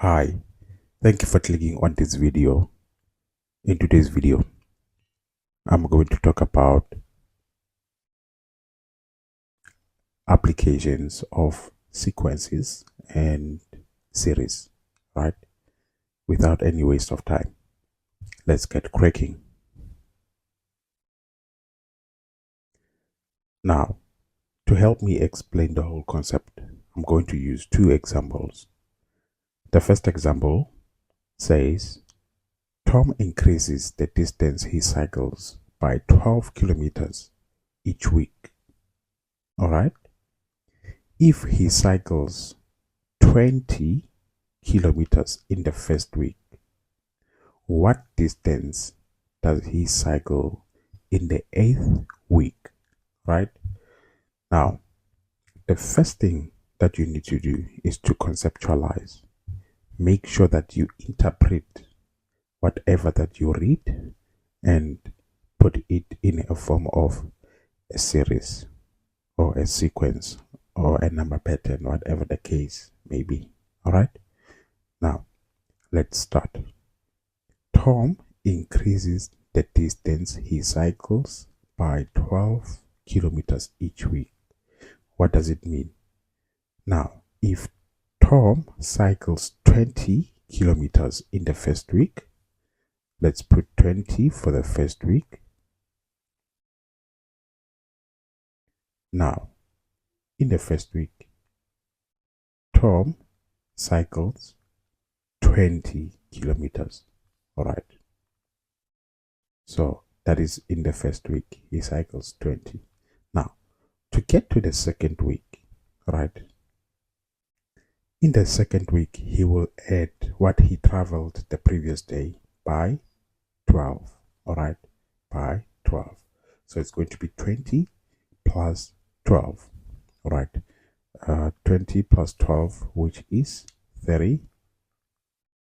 Hi, thank you for clicking on this video. In today's video, I'm going to talk about applications of sequences and series, right? Without any waste of time, let's get cracking. Now, to help me explain the whole concept, I'm going to use two examples. The first example says Tom increases the distance he cycles by 12 kilometers each week. All right. If he cycles 20 kilometers in the first week, what distance does he cycle in the 8th week? Right? Now, the first thing that you need to do is to conceptualize. Make sure that you interpret whatever that you read and put it in a form of a series or a sequence or a number pattern, whatever the case may be. All right. Now, let's start. Tom increases the distance he cycles by 12 kilometers each week. What does it mean? Now, if Tom cycles 20 kilometers in the first week, let's put 20 for the first week. Now, in the first week, Tom cycles 20 kilometers. All right. So that is in the first week, he cycles 20. Now, to get to the second week, right? In the second week, he will add what he traveled the previous day by 12. All right, by 12. So it's going to be 20 plus 12. All right, 20 plus 12, which is 30,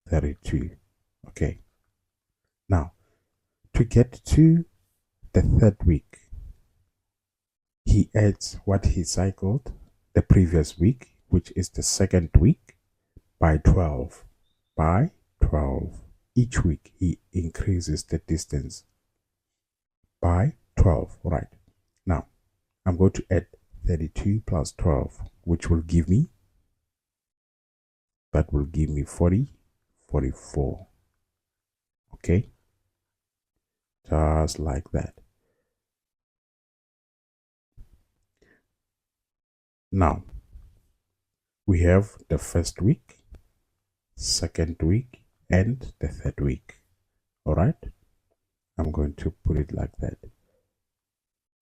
32. Okay. Now, to get to the third week, he adds what he cycled the previous week, which is the second week, by 12. By 12. Each week, he increases the distance by 12. Right. Now, I'm going to add 32 plus 12, which will give me, 40, 44. Okay. Just like that. Now, we have the first week, second week, and the third week. All right. I'm going to put it like that.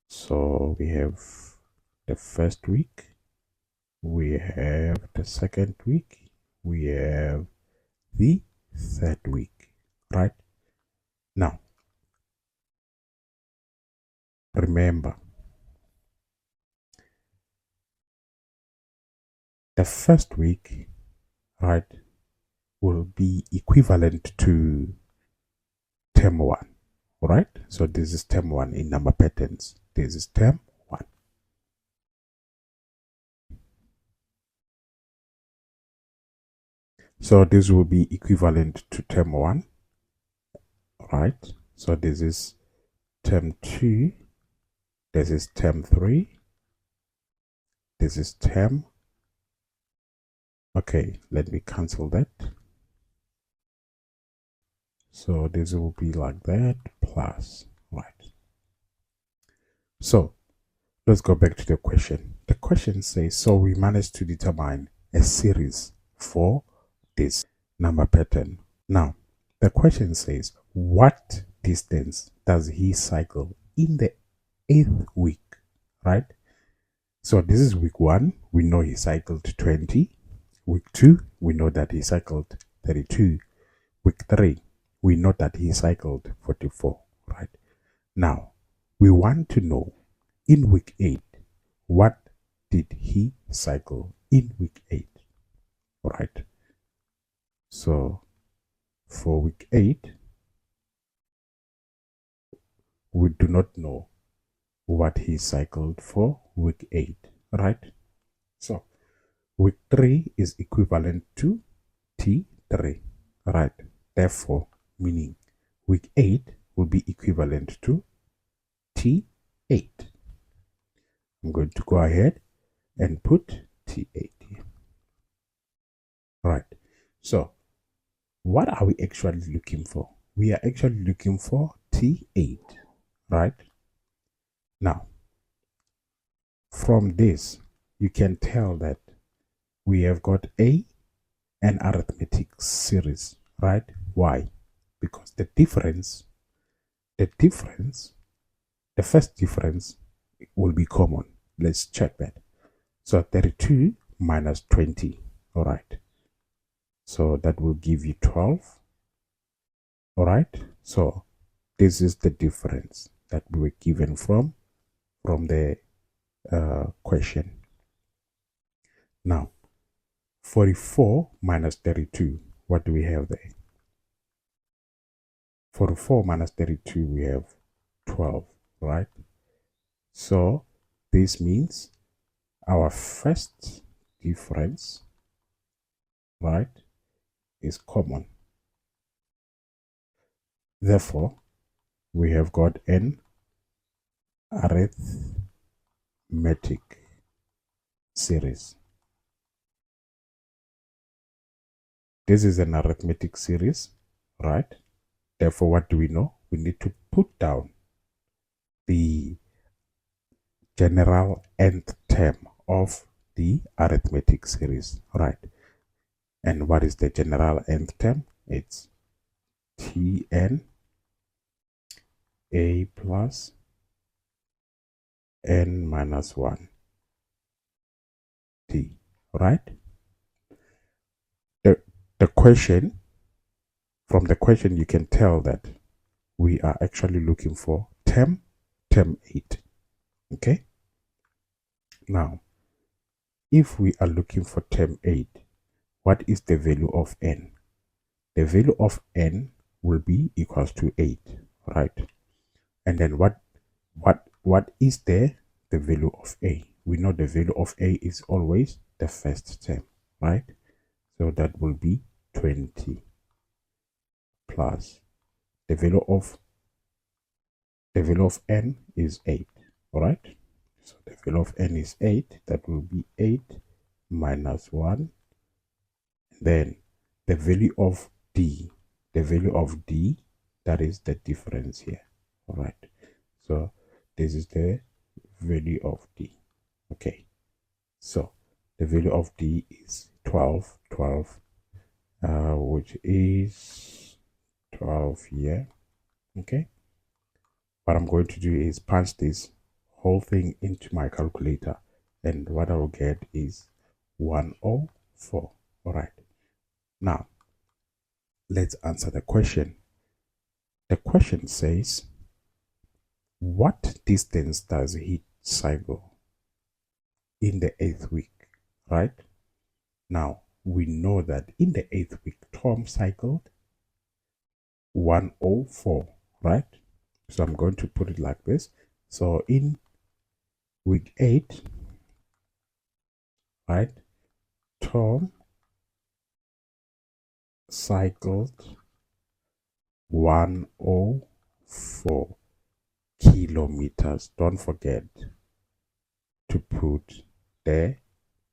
So we have the first week, we have the second week, we have the third week, right? Now, remember, the first week, right, will be equivalent to term 1, right? So this is term 1 in number patterns. This is term 1. So this will be equivalent to term 1, right? So this is term 2, this is term 3, this is term. Okay, let me cancel that. So this will be like that plus, right? So let's go back to the question. The question says, so we managed to determine a series for this number pattern. Now, the question says, what distance does he cycle in the 8th week, right? So this is week 1. We know he cycled 20. Week 2, we know that he cycled 32. Week 3, we know that he cycled 44, right? Now, we want to know in week 8, what did he cycle in week 8, right? So, for week 8, we do not know what he cycled for week 8, right? So, week 3 is equivalent to T, 3, right? Therefore, meaning week 8 will be equivalent to T8. I'm going to go ahead and put T8 here. Right. So, what are we actually looking for? We are actually looking for T8, right? Now, from this, you can tell that we have got an arithmetic series, right? Why? Because the first difference will be common. Let's check that. So 32 minus 20, all right. So that will give you 12, all right. So this is the difference that we were given from the question. Now, 44 minus 32, what do we have there? 44 minus 32, we have 12, right? So this means our first difference, right, is common. Therefore, we have got an arithmetic series. This is an arithmetic series, right? Therefore, what do we know? We need to put down the general nth term of the arithmetic series, right? And what is the general nth term? It's Tn a plus n minus 1 t, right? The question, from the question you can tell that we are actually looking for term 8. Okay, now if we are looking for term 8, what is the value of n? The value of n will be equals to 8, right? And then what is the value of a? We know the value of a is always the first term, right? So that will be 20 plus the value of n is 8, all right? So the value of n is 8. That will be 8 minus 1. Then the value of d, that is the difference here, all right? So this is the value of d. Okay, so the value of d is 12, which is 12 here. Okay, what I'm going to do is punch this whole thing into my calculator, and what I will get is 104. All right, now let's answer the question. The question says, what distance does heat cycle in the 8th week, right? Now we know that in the 8th week Tom cycled 104, right? So I'm going to put it like this. So in week 8, right, Tom cycled 104 kilometers. Don't forget to put the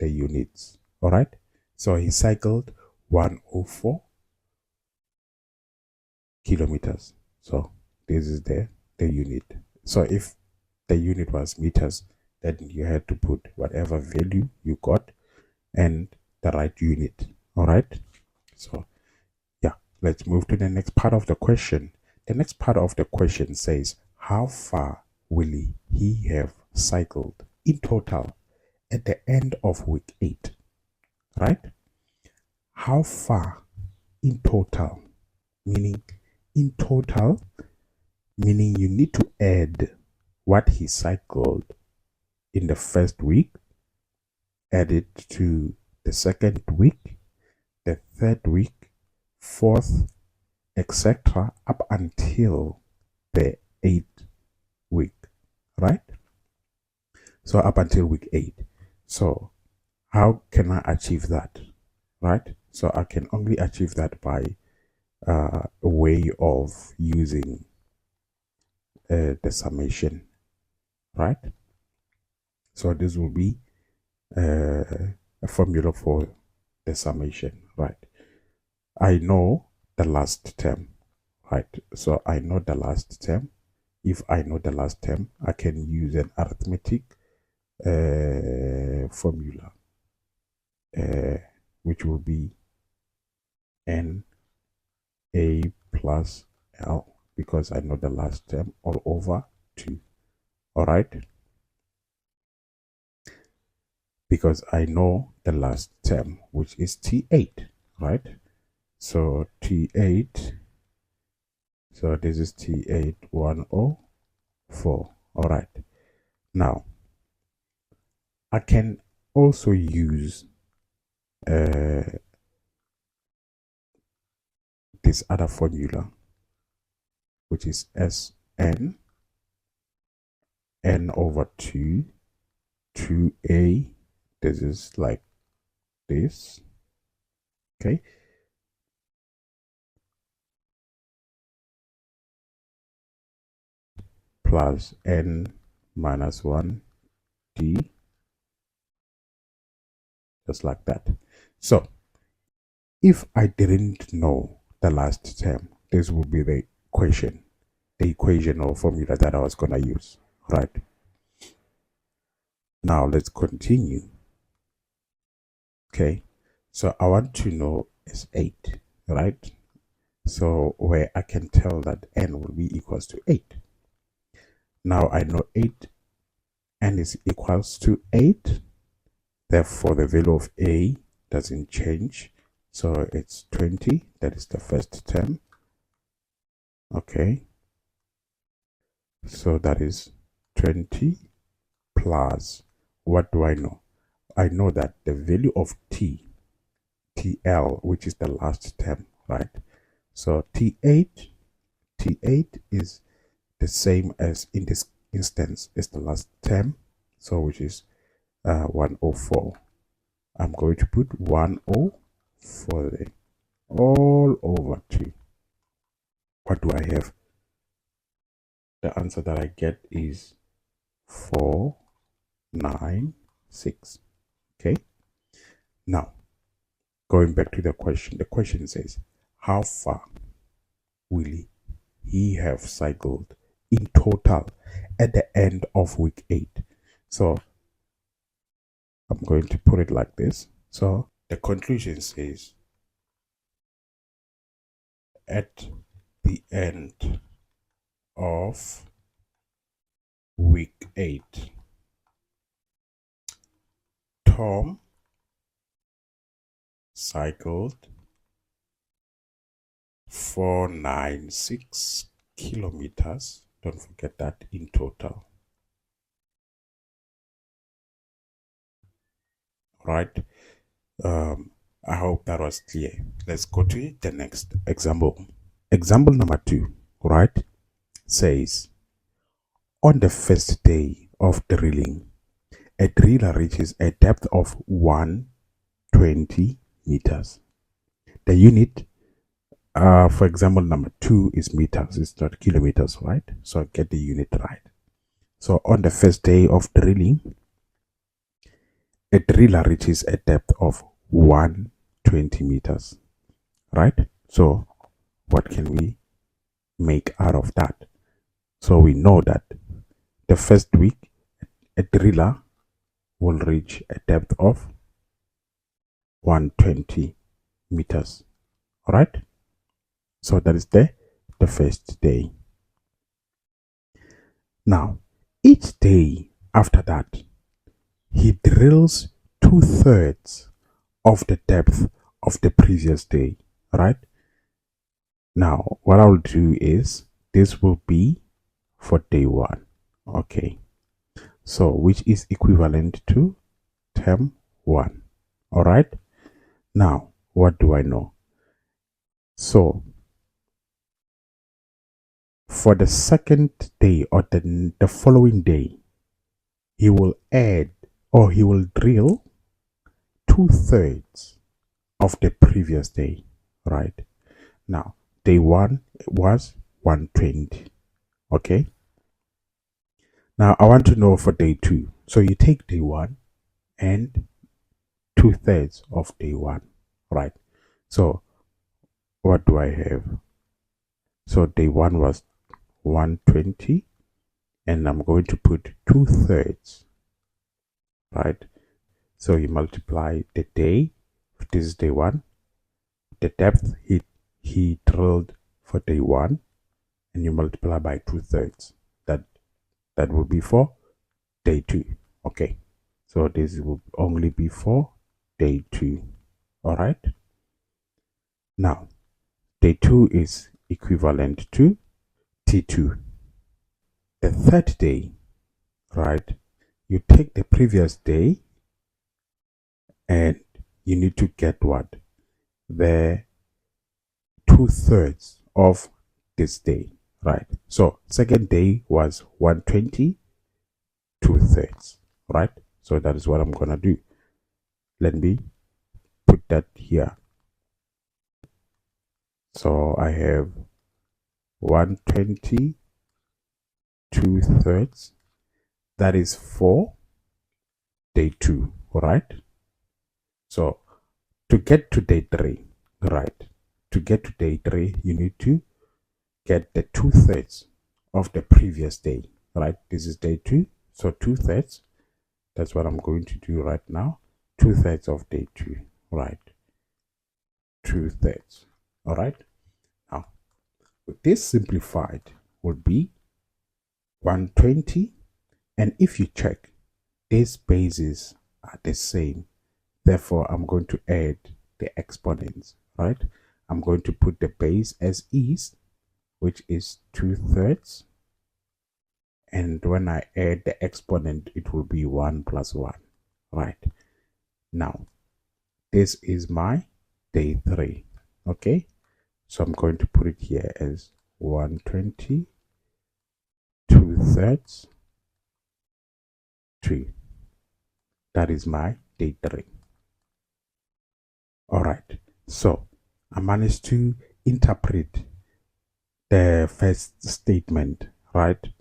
units, all right? So he cycled 104 kilometers. So this is the unit. So if the unit was meters, then you had to put whatever value you got and the right unit, all right? So yeah, let's move to the next part of the question. The next part of the question says, how far will he have cycled in total at the end of week 8, right? How far in total, meaning in total, meaning you need to add what he cycled in the first week, add it to the second week, the third week, fourth, etc., up until the 8th week, right? So up until week 8. So how can I achieve that, right? So I can only achieve that by a way of using the summation, right? So this will be a formula for the summation, right? I know the last term, right? So I know the last term. If I know the last term, I can use an arithmetic formula, which will be NA plus L, because I know the last term, all over 2. All right, because I know the last term, which is T8, right? So T8, so this is T8 104. All right, now I can also use this other formula, which is Sn n over 2 2a. This is like this, okay? Plus n minus 1 d, just like that. So if I didn't know the last term, this would be the equation or formula that I was going to use, right? Now let's continue. Okay, so I want to know is 8, right? So where I can tell that n will be equals to 8. Now I know 8, n is equals to 8. Therefore, the value of a doesn't change. So it's 20. That is the first term. Okay. So that is 20 plus, what do I know? I know that the value of TL, which is the last term, right? So T8 is the same as, in this instance, is the last term, so which is 104. I'm going to put 104 there, all over 2. What do I have? The answer that I get is 496. Okay. Now, going back to the question. The question says, how far will he have cycled in total at the end of week 8? So I'm going to put it like this. So the conclusion says, at the end of week 8, Tom cycled 496 kilometers. Don't forget that, in total. Right? I hope that was clear. Let's go to the next example. Example number 2, right, says, on the first day of drilling, a driller reaches a depth of 120 meters. The unit, for example, number 2 is meters, it's not kilometers, right? So get the unit right. So on the first day of drilling, a driller reaches a depth of 120 meters, right? So what can we make out of that? So we know that the first week, a driller will reach a depth of 120 meters, all right? So that is the first day. Now, each day after that, he drills 2/3 of the depth of the previous day, right? Now, what I'll do is, this will be for day 1, okay? So, which is equivalent to term 1, all right? Now, what do I know? So, for the second day or the following day, he will add, or he will drill 2/3 of the previous day, right? Now, day 1 was 120. Okay. Now, I want to know for day 2. So you take day 1 and 2/3 of day 1, right? So what do I have? So day 1 was 120, and I'm going to put 2/3, right? So you multiply the day, this is day 1, the depth he drilled for day 1, and you multiply by 2/3. That would be for day 2. Okay, so this will only be for day 2. All right, now day 2 is equivalent to T2. The third day, right, you take the previous day and you need to get what? The 2/3 of this day, right? So second day was 120, 2/3, right? So that is what I'm gonna do. Let me put that here. So I have 120, 2/3. That is for day 2, right? So to get to day 3, right? To get to day 3, you need to get the 2/3 of the previous day, right? This is day 2, so 2/3. That's what I'm going to do right now. 2/3 of day 2, right? 2/3. All right. Now, this simplified would be 120, and if you check, these bases are the same. Therefore, I'm going to add the exponents, right? I'm going to put the base as is, which is 2/3. And when I add the exponent, it will be 1 plus 1, right? Now, this is my day 3, okay? So I'm going to put it here as 120, 2/3, 2. That is my day 3. All right, so I managed to interpret the first statement, right?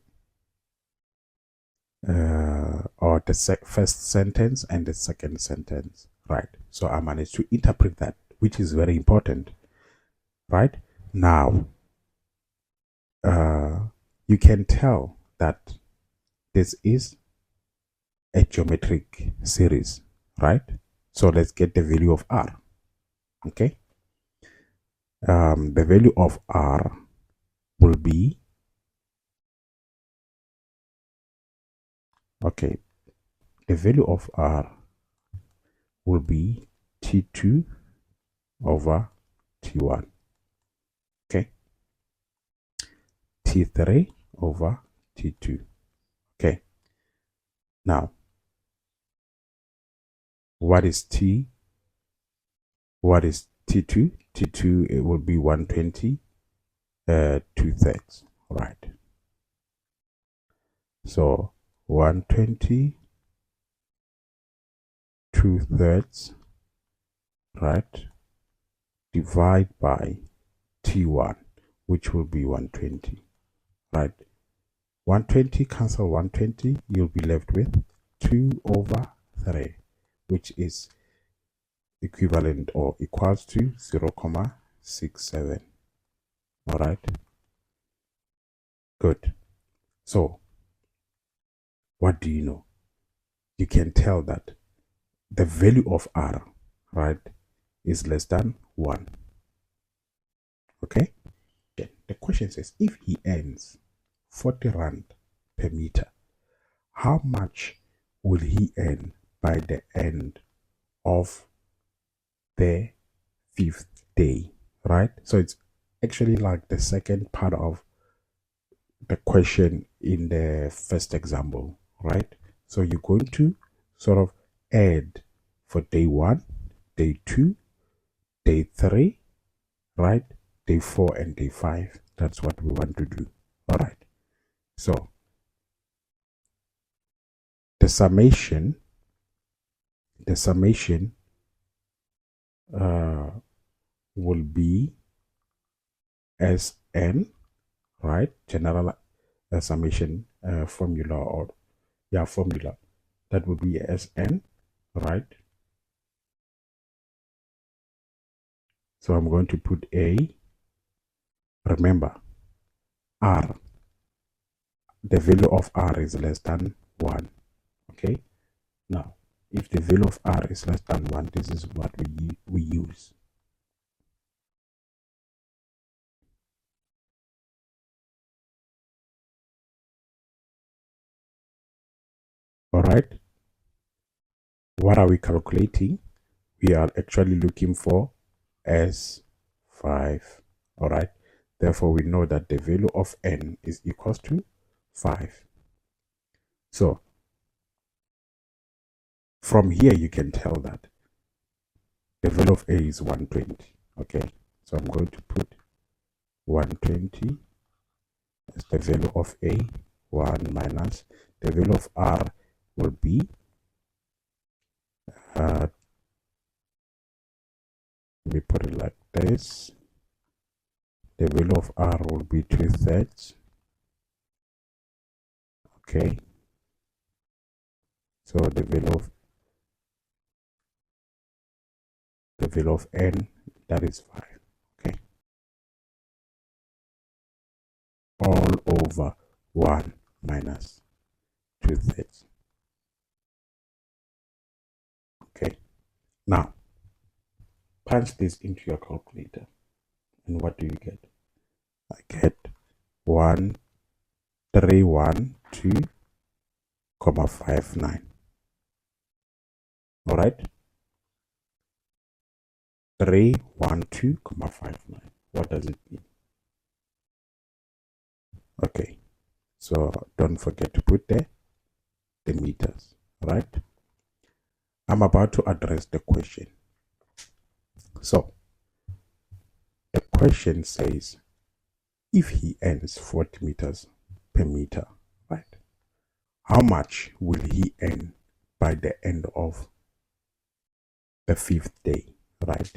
Or the first sentence and the second sentence, right? So I managed to interpret that, which is very important, right? Now, you can tell that this is a geometric series, right? So let's get the value of R, okay? The value of R will be, okay, the value of R will be T2 over T1, okay? T3 over T2, okay? Now, what is T? What is T2? T2, it will be 120, 2/3, right? So 120, 2/3, right? Divide by T1, which will be 120, right? 120 cancel 120, you'll be left with 2/3, which is equivalent or equals to 0.67. All right, good. So what do you know? You can tell that the value of R, right, is less than 1. Okay, then the question says, if he earns 40 rand per meter, how much will he earn by the end of the 5th day, right? So it's actually like the second part of the question in the first example, right? So you're going to sort of add for day 1, day 2, day 3, right? Day 4 and day 5. That's what we want to do. All right. So the summation will be Sn, right? General summation formula, or formula. That would be Sn, right? So I'm going to put A. Remember, R, the value of R is less than 1. Okay. Now, if the value of R is less than 1, this is what we use. All right. What are we calculating? We are actually looking for S5. All right. Therefore, we know that the value of N is equals to 5. So, from here, you can tell that the value of A is 120. Okay. So, I'm going to put 120 as the value of A, 1 minus the value of R will be let me put it like this. The value of R will be 2/3. Okay. So the value of N, that is 5. Okay. All over 1 minus 2/3. Okay. Now, punch this into your calculator. And what do you get? I get 1312.59. All right. 312.59. What does it mean? Okay. So don't forget to put the meters. Right. I'm about to address the question. So the question says, if he earns 40 meters per meter, right, how much will he earn by the end of the 5th day, right?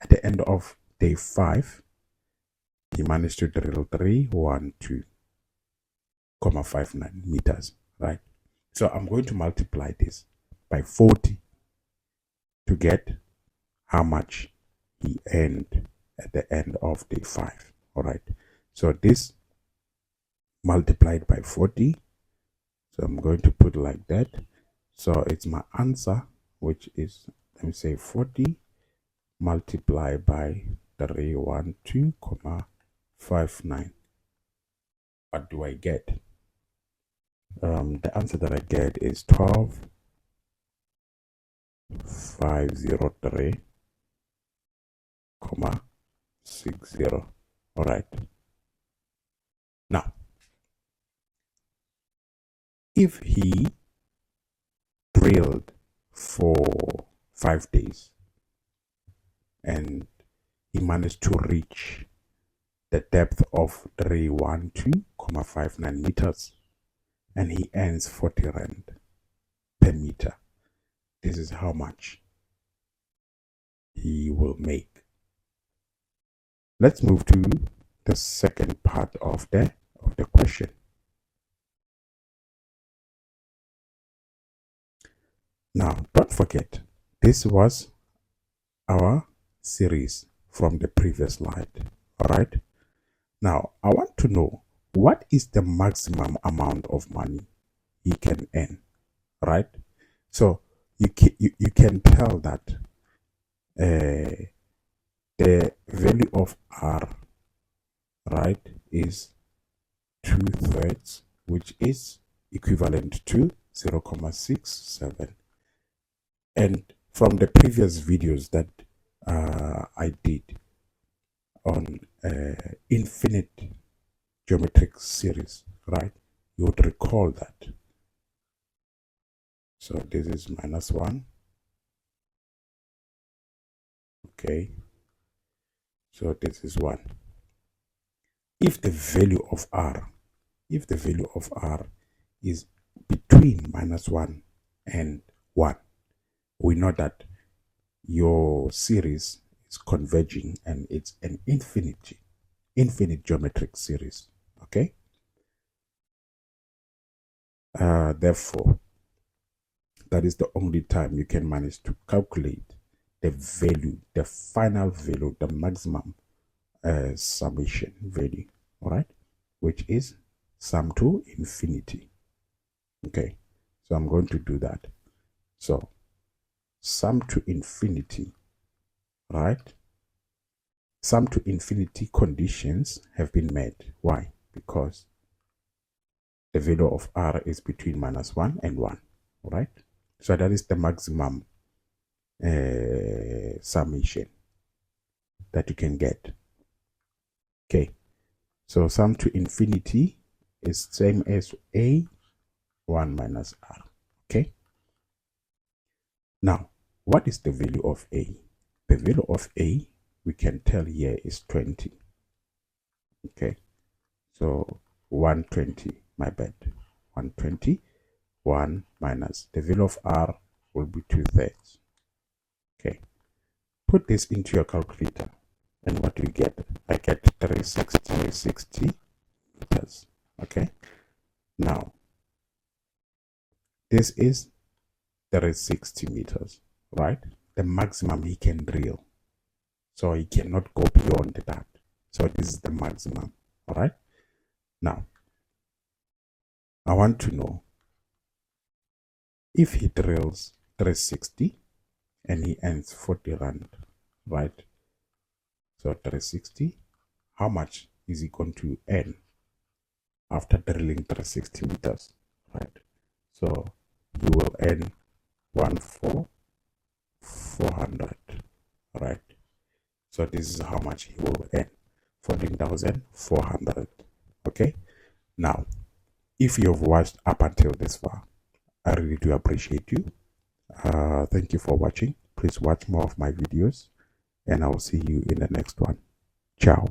At the end of day 5, he managed to drill 312.59 meters, right? So I'm going to multiply this by 40 to get how much he earned at the end of day 5. All right. So this multiplied by 40. So I'm going to put like that. So it's my answer, which is, let me say 40 multiplied by 312.59. What do I get? The answer that I get is 12,503.60. All right. Now, if he drilled for 5 days and he managed to reach the depth of 312.59 meters and he earns 40 rand per meter, this is how much he will make. Let's move to the second part of the question. Now, don't forget, this was our series from the previous slide. All right. Now, I want to know, what is the maximum amount of money he can earn, right? So you can tell that the value of R, right, is 2/3, which is equivalent to 0.67. And from the previous videos that I did on infinite geometric series, right, you would recall that. So this is -1. Okay. So this is 1. If the value of R is between -1 and 1, we know that your series is converging and it's an infinite geometric series. Okay. Therefore, that is the only time you can manage to calculate the value, the final value, the maximum summation value, all right, which is sum to infinity. Okay, so I'm going to do that. So sum to infinity, right? Sum to infinity conditions have been met. Why? Because the value of r is between -1 and 1, all right? So that is the maximum summation that you can get. Okay, so sum to infinity is same as a 1 minus r. Okay, now what is the value of a? The value of a, we can tell here, is 20. Okay, so 120, my bad, 120. 1 minus the value of r will be 2/3. Okay, put this into your calculator, and what do you get? I get 360 meters. Okay, now this is 360 meters, right? The maximum he can drill, so he cannot go beyond that. So this is the maximum. All right, now I want to know if he drills 360 and he earns 40 rand, right? So 360, how much is he going to earn after drilling 360 meters, right? So you will earn 400, right? So this is how much he will earn, 14,400. Okay, now if you have watched up until this far, I really do appreciate you. Thank you for watching. Please watch more of my videos, and I will see you in the next one. Ciao.